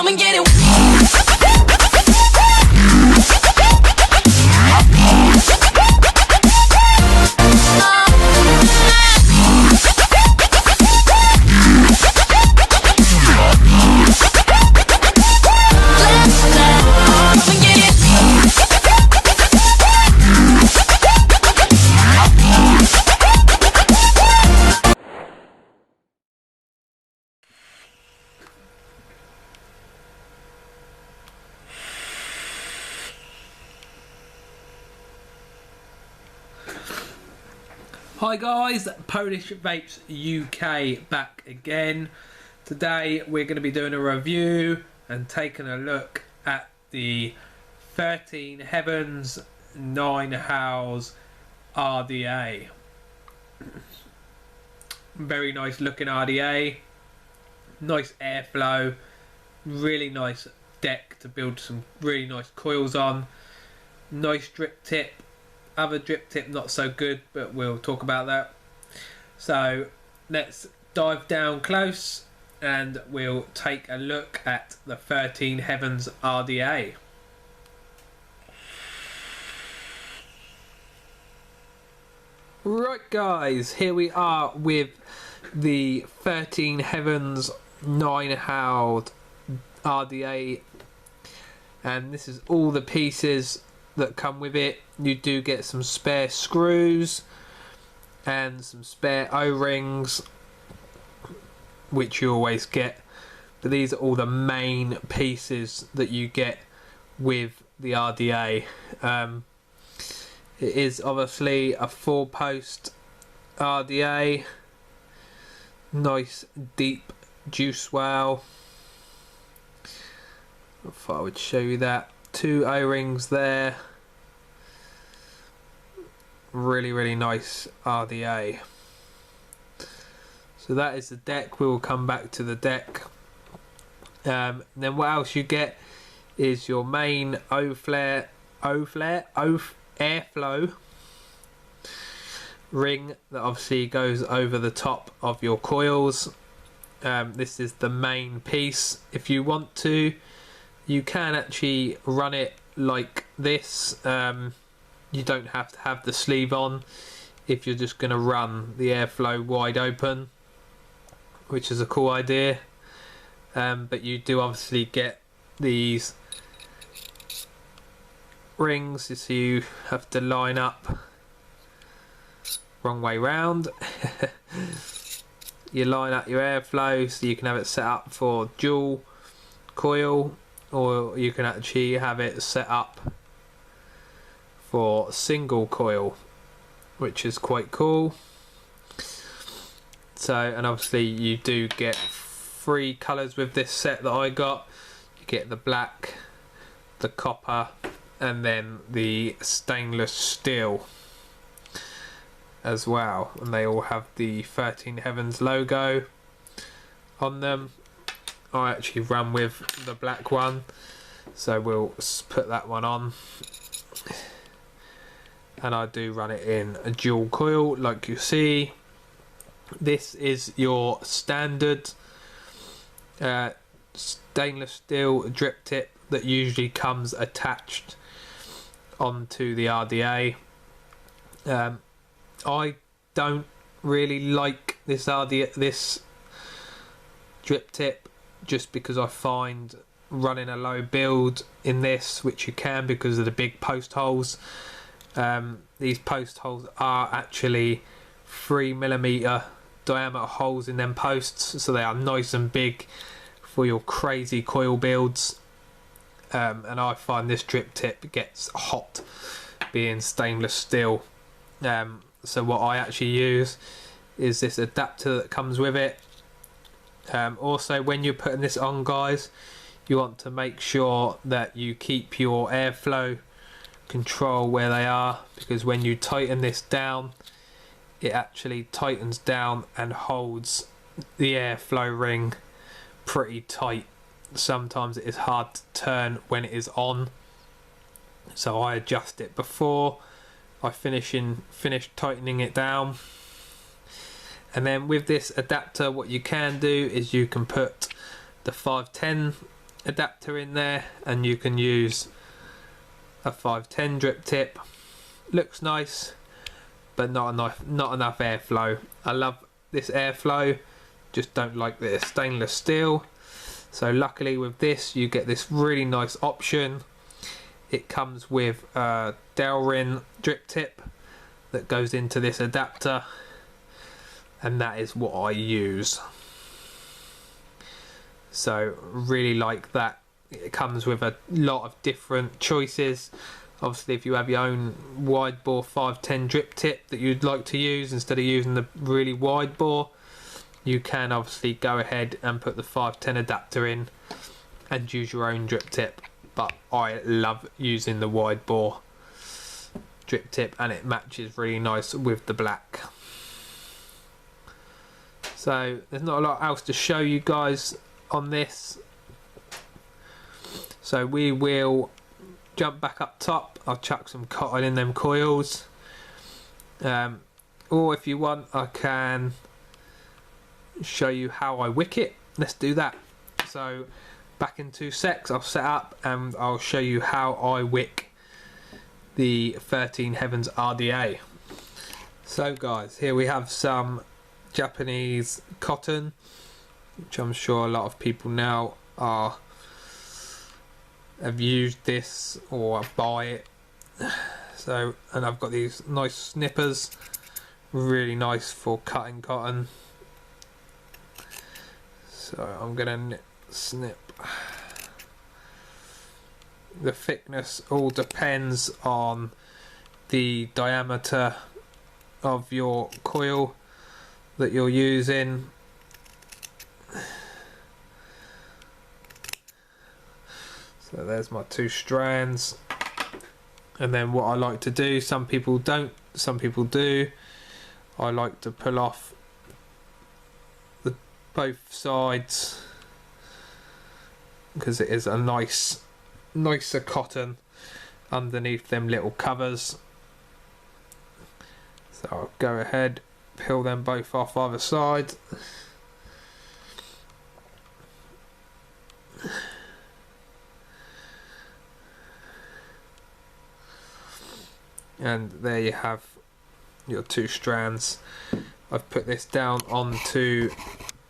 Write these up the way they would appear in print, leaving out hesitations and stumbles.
come and get it. Hi guys, Polish Vapes UK back again. Today we're going to be doing a review and taking a look at the 13 Heavens 9 Hows RDA. Very nice looking RDA, nice airflow, really nice deck to build some really nice coils on, nice drip tip. Other drip tip not so good, but we'll talk about that. So let's dive down close and we'll take a look at the 13 Heavens RDA. Right guys, here we are with the 13 Heavens 9 Hows RDA, and this is all the pieces that come with it. You do get some spare screws and some spare O-rings, which you always get, but these are all the main pieces that you get with the RDA. It is obviously a 4-post RDA, nice deep juice well. I thought I would show you that. 2 O-rings there. Really nice RDA. So that is the deck. We will come back to the deck. Then what else you get is your main airflow ring that obviously goes over the top of your coils. This is the main piece. If you want to, you can actually run it like this. You don't have to have the sleeve on if you're just going to run the airflow wide open, which is a cool idea. But you do obviously get these rings, so you have to line up wrong way round. You line up your airflow so you can have it set up for dual coil, or you can actually have it set up for single coil, which is quite cool. So, and obviously you do get 3 colours with this set that I got. You get the black, the copper, and then the stainless steel as well, and they all have the 13 Heavens logo on them. I actually run with the black one, so we'll put that one on, and I do run it in a dual coil like you see. This is your standard stainless steel drip tip that usually comes attached onto the RDA. I don't really like this drip tip, just because I find running a low build in this, which you can because of the big post holes. These post holes are actually 3mm diameter holes in them posts, so they are nice and big for your crazy coil builds. And I find this drip tip gets hot being stainless steel. So what I actually use is this adapter that comes with it. Also, when you're putting this on, guys, you want to make sure that you keep your airflow control where they are, because when you tighten this down, it actually tightens down and holds the airflow ring pretty tight. Sometimes it is hard to turn when it is on, so I adjust it before I finish tightening it down. And then with this adapter, what you can do is you can put the 510 adapter in there, and you can use a 510 drip tip. Looks nice, but not enough airflow. I love this airflow, just don't like the stainless steel. So luckily with this you get this really nice option. It comes with a Delrin drip tip that goes into this adapter, and that is what I use. So really like that. It comes with a lot of different choices. Obviously if you have your own wide bore 510 drip tip that you'd like to use instead of using the really wide bore, you can obviously go ahead and put the 510 adapter in and use your own drip tip. But I love using the wide bore drip tip, and it matches really nice with the black. So there's not a lot else to show you guys on this. So we will jump back up top. I'll chuck some cotton in them coils, or if you want I can show you how I wick it. Let's do that. So back in 2 secs I'll set up and I'll show you how I wick the 13 Heavens RDA. So guys, here we have some Japanese cotton, which I'm sure a lot of people now have used this or buy it. So, and I've got these nice snippers, really nice for cutting cotton. So I'm gonna snip. The thickness all depends on the diameter of your coil that you're using. So there's my 2 strands, and then what I like to do, some people don't, some people do, I like to pull off both sides because it is a nicer cotton underneath them little covers. So I'll go ahead, peel them both off either side. And there you have your 2 strands. I've put this down onto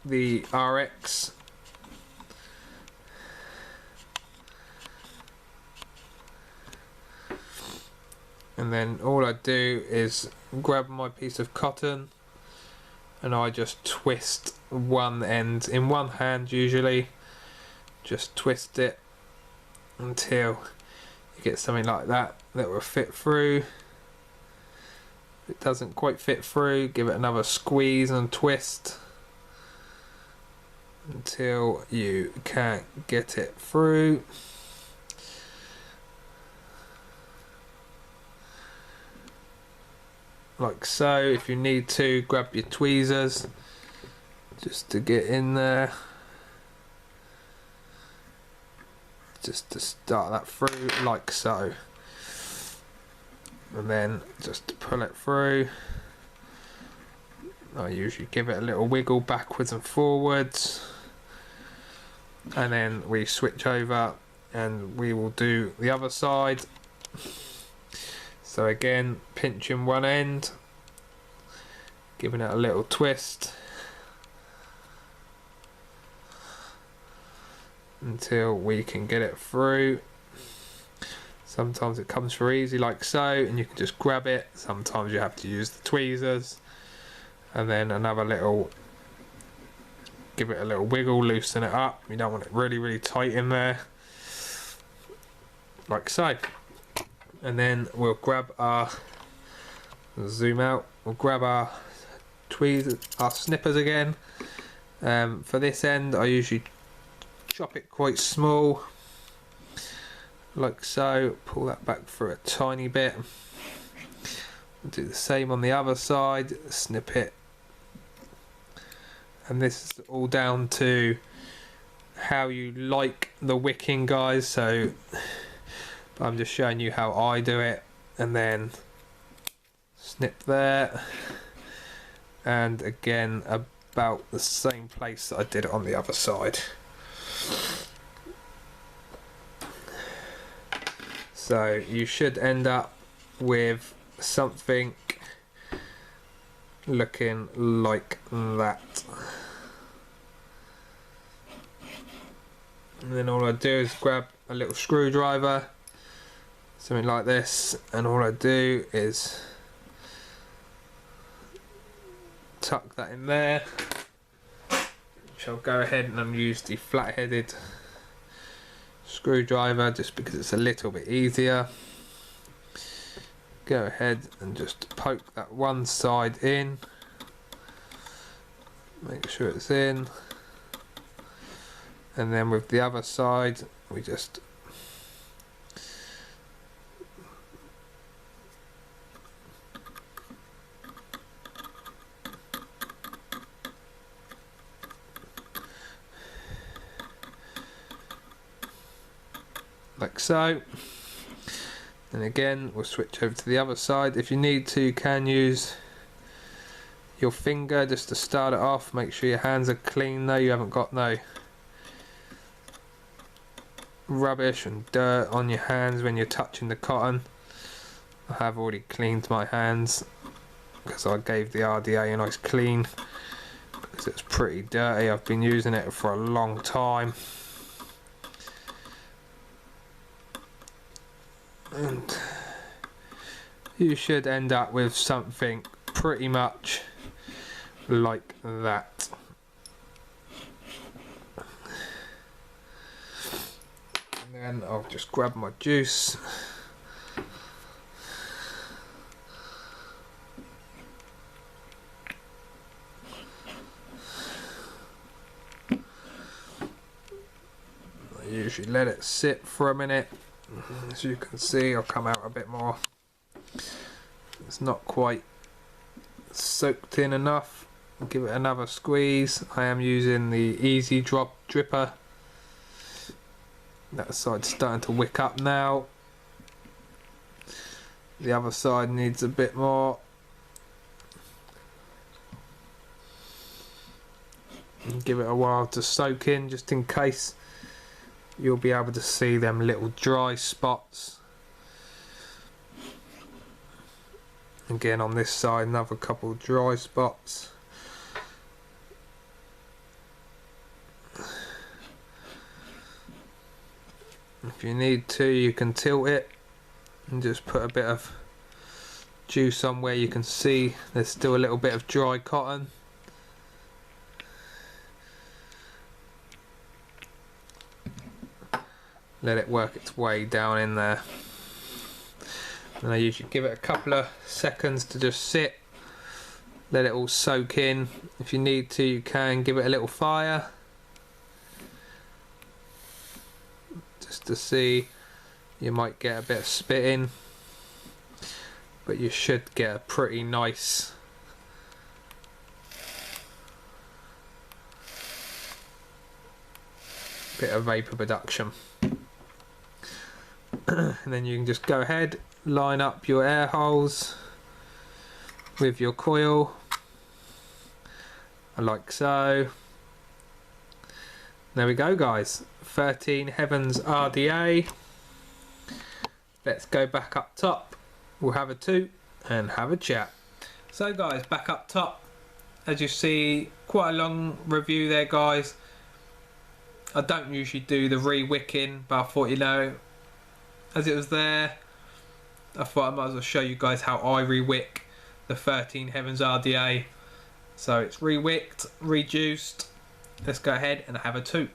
the RX. And then all I do is grab my piece of cotton and I just twist one end in one hand, usually just twist it until you get something like that will fit through. If it doesn't quite fit through, give it another squeeze and twist until you can't get it through. Like so. If you need to, grab your tweezers just to get in there, just to start that through, like so, and then just pull it through. I usually give it a little wiggle backwards and forwards, and then we switch over and we will do the other side. So again, pinching one end, giving it a little twist until we can get it through. Sometimes it comes through easy like so and you can just grab it. Sometimes you have to use the tweezers, and then another little, give it a little wiggle, loosen it up. You don't want it really tight in there, like so. And then we'll grab our, zoom out, we'll grab our tweezers, our snippers again. For this end I usually chop it quite small, like so, pull that back through a tiny bit. We'll do the same on the other side, snip it. And this is all down to how you like the wicking, guys, so I'm just showing you how I do it. And then snip there, and again about the same place that I did it on the other side. So you should end up with something looking like that. And then all I do is grab a little screwdriver, something like this, and all I do is tuck that in there, which I'll go ahead and use the flat-headed screwdriver just because it's a little bit easier. Go ahead and just poke that one side in, make sure it's in, and then with the other side we just like so. And again we'll switch over to the other side. If you need to, you can use your finger just to start it off. Make sure your hands are clean though, you haven't got no rubbish and dirt on your hands when you're touching the cotton. I have already cleaned my hands because I gave the RDA a nice clean because it's pretty dirty. I've been using it for a long time. And you should end up with something pretty much like that. And then I'll just grab my juice. I usually let it sit for a minute. As you can see, I'll come out a bit more. It's not quite soaked in enough. I'll give it another squeeze. I am using the easy drop dripper. That side's starting to wick up now. The other side needs a bit more. And give it a while to soak in, just in case. You'll be able to see them little dry spots. Again on this side, another couple dry spots. If you need to, you can tilt it and just put a bit of juice on where you can see there's still a little bit of dry cotton. Let it work its way down in there. And I usually give it a couple of seconds to just sit, let it all soak in. If you need to, you can give it a little fire just to see. You might get a bit of spitting, but you should get a pretty nice bit of vapor production. And then you can just go ahead, line up your air holes with your coil like so. There we go guys, 13 Heavens RDA. Let's go back up top, we'll have a toot and have a chat. So guys, back up top, as you see, quite a long review there guys. I don't usually do the re-wicking, but I thought, you know, as it was there, I thought I might as well show you guys how I re-wick the 13 Heavens RDA. So it's re-wicked, reduced. Let's go ahead and have a toot.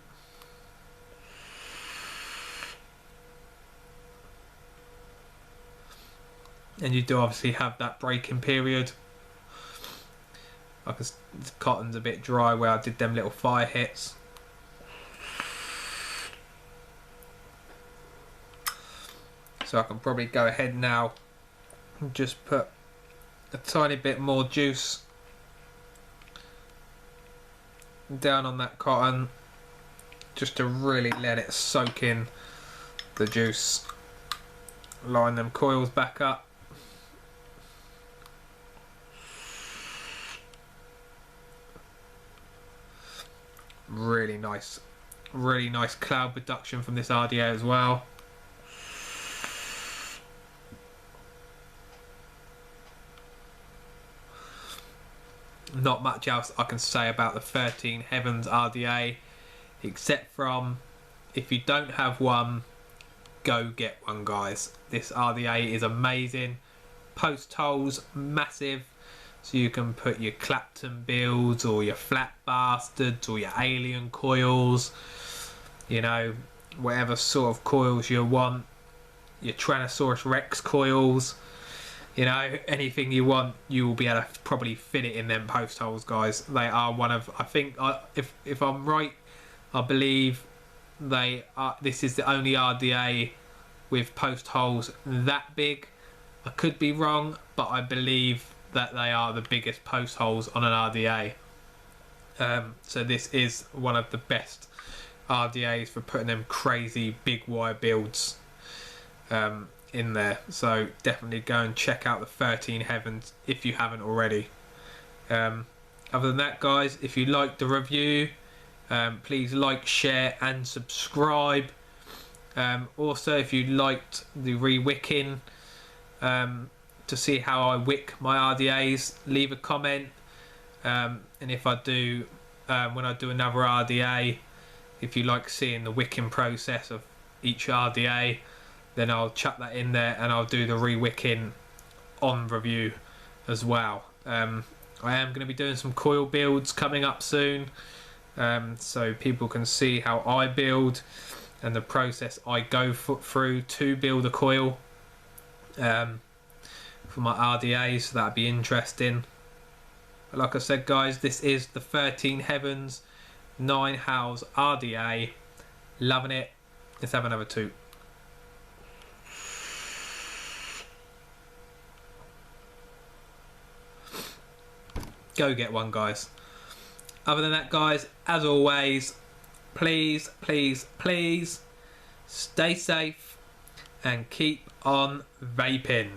And you do obviously have that breaking period. Like the cotton's a bit dry where I did them little fire hits. So I can probably go ahead now and just put a tiny bit more juice down on that cotton just to really let it soak in the juice. Line them coils back up. Really nice cloud production from this RDA as well. not much else I can say about the 13 Heavens RDA, except from, if you don't have one, go get one, guys. This RDA is amazing. Post holes massive, so you can put your Clapton builds or your flat bastards or your alien coils, you know, whatever sort of coils you want, your Tyrannosaurus Rex coils, you know, anything you want, you will be able to probably fit it in them post holes, guys. They are one of, I think, if I'm right, I believe they are, this is the only RDA with post holes that big. I could be wrong, but I believe that they are the biggest post holes on an RDA. So this is one of the best RDAs for putting them crazy big wire builds in there. So definitely go and check out the 13 Heavens if you haven't already. Other than that, guys, if you liked the review, please like, share and subscribe. Also, if you liked the re-wicking, to see how I wick my RDAs, leave a comment. And if I do, when I do another RDA, if you like seeing the wicking process of each RDA, then I'll chuck that in there and I'll do the re-wicking on review as well. I am going to be doing some coil builds coming up soon, so people can see how I build and the process I go through to build a coil for my RDAs, so that'd be interesting. But like I said, guys, this is the 13 Heavens 9 House RDA. Loving it. Let's have another two. Go get one, guys. Other than that, guys, as always, please, please, please stay safe and keep on vaping.